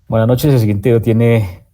Buenas noches. El siguiente video tiene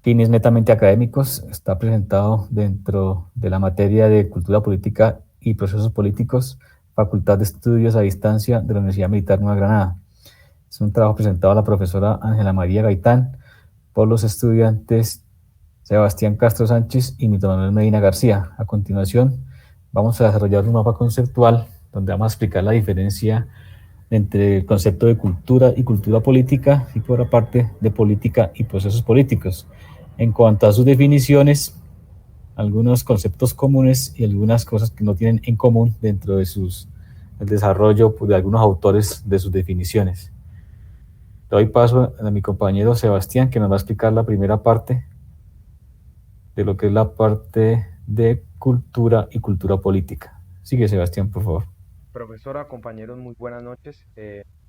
fines netamente académicos. Está presentado dentro de la materia de Cultura Política y Procesos Políticos, Facultad de Estudios a Distancia de la Universidad Militar Nueva Granada. Es un trabajo presentado a la profesora Ángela María Gaitán por los estudiantes Sebastián Castro Sánchez y Milton Manuel Medina García. A continuación, vamos a desarrollar un mapa conceptual donde vamos a explicar la diferencia entre el concepto de cultura y cultura política y por aparte de política y procesos políticos. En cuanto a sus definiciones, algunos conceptos comunes y algunas cosas que no tienen en común dentro de el desarrollo de algunos autores de sus definiciones. Doy paso a mi compañero Sebastián, que nos va a explicar la primera parte de lo que es la parte de cultura y cultura política. Sigue, Sebastián, por favor. Profesora, compañeros, muy buenas noches.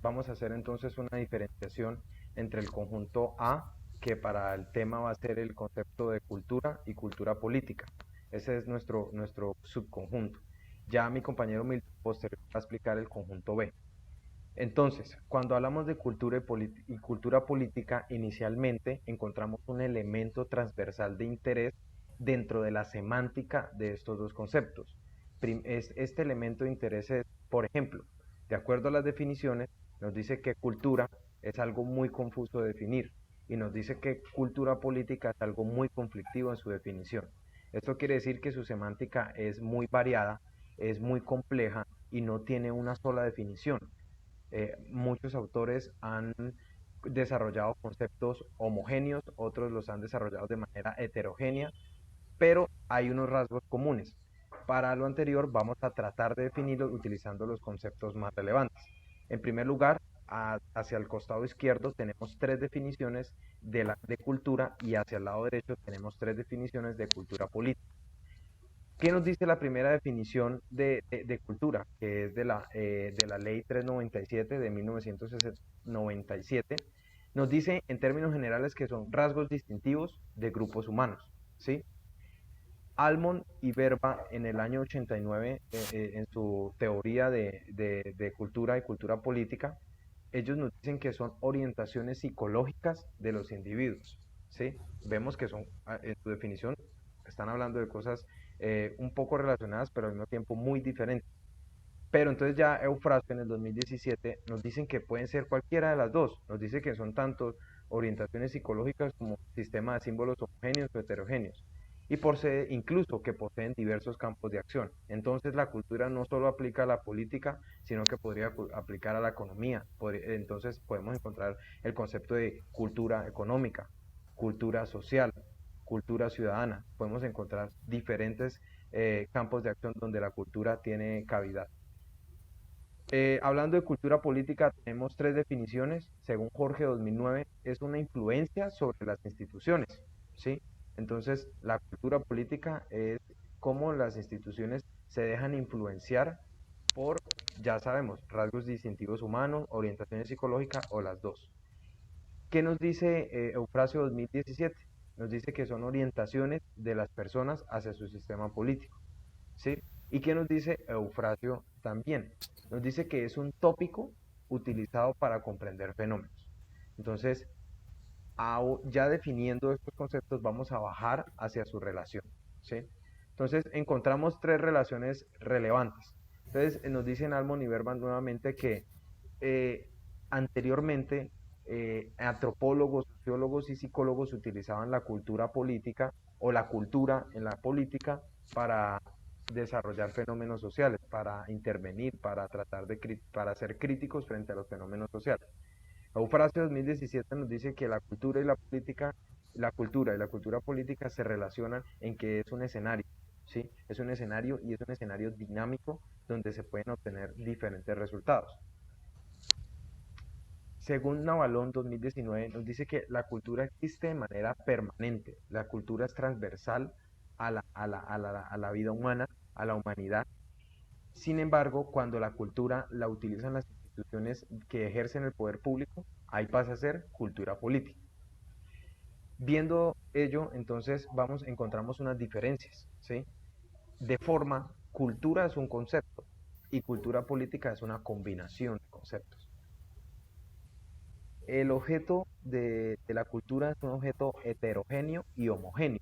Vamos a hacer entonces una diferenciación entre el conjunto A, que para el tema va a ser el concepto de cultura y cultura política. Ese es nuestro subconjunto. Ya mi compañero Milton posterior va a explicar el conjunto B. Entonces, cuando hablamos de cultura y cultura política, inicialmente encontramos un elemento transversal de interés dentro de la semántica de estos dos conceptos. Este elemento de interés es, por ejemplo, de acuerdo a las definiciones, nos dice que cultura es algo muy confuso de definir y nos dice que cultura política es algo muy conflictivo en su definición. Esto quiere decir que su semántica es muy variada, es muy compleja y no tiene una sola definición. Muchos autores han desarrollado conceptos homogéneos, otros los han desarrollado de manera heterogénea, pero hay unos rasgos comunes. Para lo anterior vamos a tratar de definirlos utilizando los conceptos más relevantes. En primer lugar, hacia el costado izquierdo tenemos tres definiciones de cultura y hacia el lado derecho tenemos tres definiciones de cultura política. ¿Qué nos dice la primera definición de cultura? Que es de la ley 397 de 1997. Nos dice en términos generales que son rasgos distintivos de grupos humanos. ¿Sí? Almond y Verba en el año 89, en su teoría de cultura y cultura política, ellos nos dicen que son orientaciones psicológicas de los individuos. ¿Sí? Vemos que son, en su definición, están hablando de cosas un poco relacionadas, pero al mismo tiempo muy diferentes. Pero entonces ya Eufrasio en el 2017 nos dicen que pueden ser cualquiera de las dos. Nos dice que son tanto orientaciones psicológicas como sistemas de símbolos homogéneos o heterogéneos. Y incluso que poseen diversos campos de acción. Entonces la cultura no solo aplica a la política, sino que podría aplicar a la economía. Entonces podemos encontrar el concepto de cultura económica, cultura social, cultura ciudadana. Podemos encontrar diferentes campos de acción donde la cultura tiene cavidad. Hablando de cultura política, tenemos tres definiciones. Según Jorge 2009, es una influencia sobre las instituciones, ¿sí? Entonces, la cultura política es cómo las instituciones se dejan influenciar por, ya sabemos, rasgos distintivos humanos, orientaciones psicológicas o las dos. ¿Qué nos dice Eufrasio 2017? Nos dice que son orientaciones de las personas hacia su sistema político. ¿Sí? ¿Y qué nos dice Eufrasio también? Nos dice que es un tópico utilizado para comprender fenómenos. Entonces, ya definiendo estos conceptos, vamos a bajar hacia su relación. ¿Sí? Entonces, encontramos tres relaciones relevantes. Entonces, nos dicen Almond y Berman nuevamente que eh, anteriormente antropólogos, sociólogos y psicólogos utilizaban la cultura política o la cultura en la política para desarrollar fenómenos sociales, para intervenir, para tratar para ser críticos frente a los fenómenos sociales. Eufrasio 2017 nos dice que la cultura y la cultura política se relacionan en que es un escenario, ¿sí? Es un escenario y es un escenario dinámico donde se pueden obtener diferentes resultados. Según Navalón 2019, nos dice que la cultura existe de manera permanente, la cultura es transversal a la vida humana, a la humanidad. Sin embargo, cuando la cultura la utilizan las instituciones que ejercen el poder público, ahí pasa a ser cultura política. Viendo ello, entonces encontramos unas diferencias, ¿sí? De forma, cultura es un concepto y cultura política es una combinación de conceptos. El objeto de la cultura es un objeto heterogéneo y homogéneo.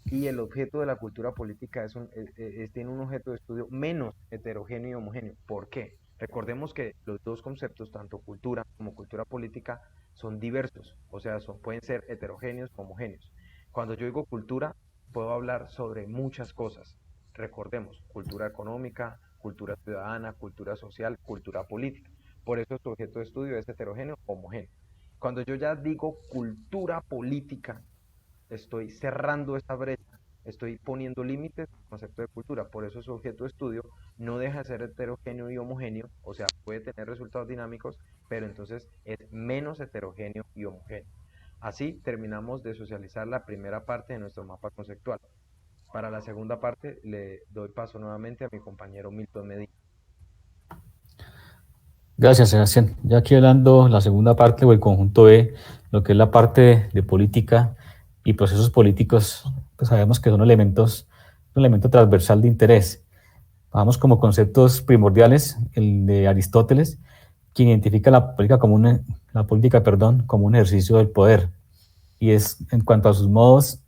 Y el objeto de la cultura política tiene un objeto de estudio menos heterogéneo y homogéneo. ¿Por qué? Recordemos que los dos conceptos, tanto cultura como cultura política, son diversos, o sea, pueden ser heterogéneos o homogéneos. Cuando yo digo cultura, puedo hablar sobre muchas cosas. Recordemos, cultura económica, cultura ciudadana, cultura social, cultura política. Por eso su objeto de estudio es heterogéneo o homogéneo. Cuando yo ya digo cultura política, estoy cerrando esa brecha, estoy poniendo límites al concepto de cultura. Por eso su objeto de estudio no deja de ser heterogéneo y homogéneo, o sea, puede tener resultados dinámicos, pero entonces es menos heterogéneo y homogéneo. Así terminamos de socializar la primera parte de nuestro mapa conceptual. Para la segunda parte le doy paso nuevamente a mi compañero Milton Medina. Gracias, Sebastián. Ya aquí hablando la segunda parte o el conjunto B, lo que es la parte de política y procesos políticos, pues sabemos que son elementos, un elemento transversal de interés. Vamos como conceptos primordiales, el de Aristóteles, quien identifica la política, perdón, como un ejercicio del poder, y es en cuanto a sus modos,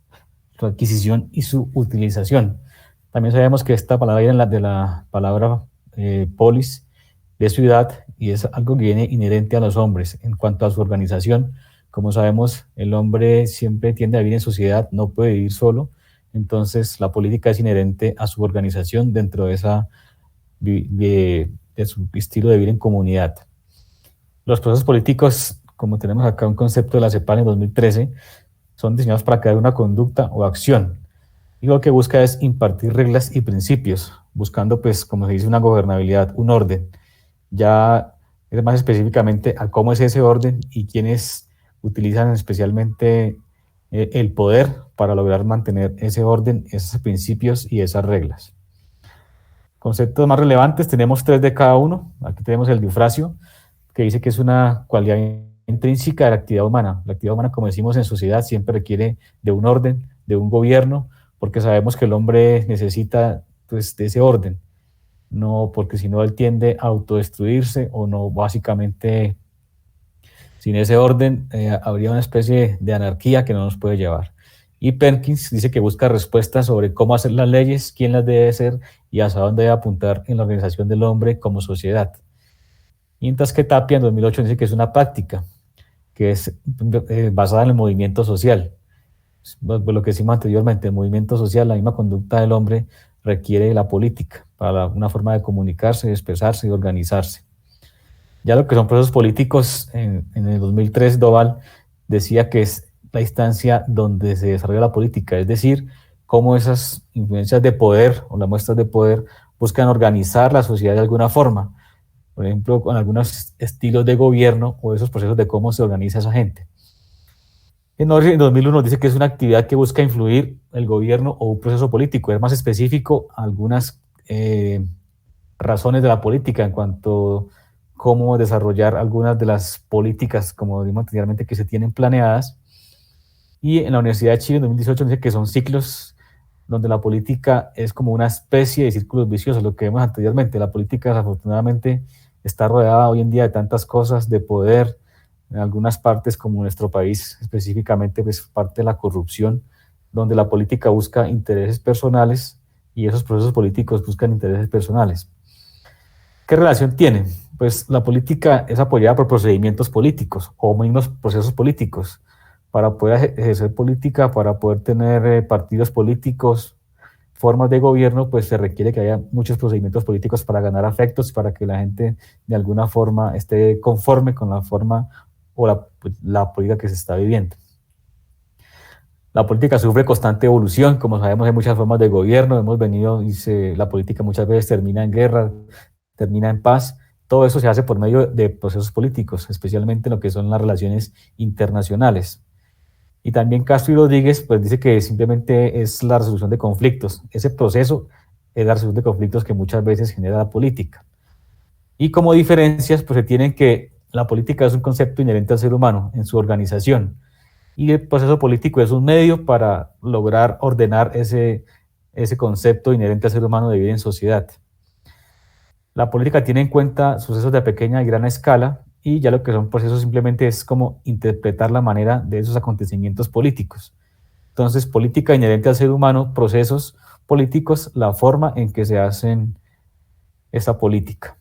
su adquisición y su utilización. También sabemos que esta palabra viene de la palabra polis, de ciudad, y es algo que viene inherente a los hombres. En cuanto a su organización, como sabemos, el hombre siempre tiende a vivir en sociedad, no puede vivir solo, entonces la política es inherente a su organización dentro de, de su estilo de vivir en comunidad. Los procesos políticos, como tenemos acá un concepto de la CEPAL en 2013, son diseñados para crear una conducta o acción. Y lo que busca es impartir reglas y principios, buscando, pues, como se dice, una gobernabilidad, un orden. Ya es más específicamente a cómo es ese orden y quiénes utilizan especialmente el poder para lograr mantener ese orden, esos principios y esas reglas. Conceptos más relevantes, tenemos 3 de cada uno. Aquí tenemos el diufrasio, que dice que es una cualidad intrínseca de la actividad humana. La actividad humana, como decimos en sociedad, siempre requiere de un orden, de un gobierno, porque sabemos que el hombre necesita, pues, de ese orden, no porque si no él tiende a autodestruirse o no, básicamente sin ese orden habría una especie de anarquía que no nos puede llevar. Y Perkins dice que busca respuestas sobre cómo hacer las leyes, quién las debe hacer y hacia dónde debe apuntar en la organización del hombre como sociedad. Mientras que Tapia en 2008 dice que es una práctica, que es basada en el movimiento social. Pues lo que decimos anteriormente, el movimiento social, la misma conducta del hombre requiere la política para una forma de comunicarse, de expresarse y de organizarse. Ya lo que son procesos políticos, en el 2003 Doval decía que es la instancia donde se desarrolla la política, es decir, cómo esas influencias de poder o las muestras de poder buscan organizar la sociedad de alguna forma, por ejemplo, con algunos estilos de gobierno o esos procesos de cómo se organiza esa gente. En Norris en 2001 dice que es una actividad que busca influir el gobierno o un proceso político, es más específico algunas razones de la política en cuanto a cómo desarrollar algunas de las políticas, como dimos anteriormente, que se tienen planeadas. Y en la Universidad de Chile en 2018 dice que son ciclos donde la política es como una especie de círculos viciosos, lo que vemos anteriormente. La política desafortunadamente está rodeada hoy en día de tantas cosas, de poder, en algunas partes como nuestro país específicamente, pues parte de la corrupción, donde la política busca intereses personales y esos procesos políticos buscan intereses personales. ¿Qué relación tienen? Pues la política es apoyada por procedimientos políticos o mismos procesos políticos. Para poder ejercer política, para poder tener partidos políticos, formas de gobierno, pues se requiere que haya muchos procedimientos políticos para ganar afectos, para que la gente de alguna forma esté conforme con la forma o la política que se está viviendo. La política sufre constante evolución, como sabemos hay muchas formas de gobierno, hemos venido y la política muchas veces termina en guerra, termina en paz. Todo eso se hace por medio de procesos políticos, especialmente en lo que son las relaciones internacionales. Y también Castro y Rodríguez pues dice que simplemente es la resolución de conflictos. Ese proceso es la resolución de conflictos que muchas veces genera la política. Y como diferencias, pues se tienen que la política es un concepto inherente al ser humano en su organización. Y el proceso político es un medio para lograr ordenar ese concepto inherente al ser humano de vivir en sociedad. La política tiene en cuenta sucesos de pequeña y gran escala y ya lo que son procesos simplemente es como interpretar la manera de esos acontecimientos políticos. Entonces, política inherente al ser humano, procesos políticos, la forma en que se hacen esa política.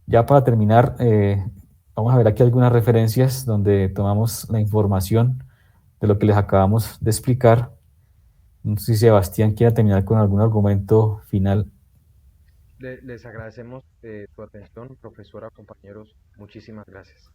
Ya para terminar, vamos a ver aquí algunas referencias donde tomamos la información de lo que les acabamos de explicar. No sé si Sebastián quiera terminar con algún argumento final. Les agradecemos su atención, profesora, compañeros. Muchísimas gracias.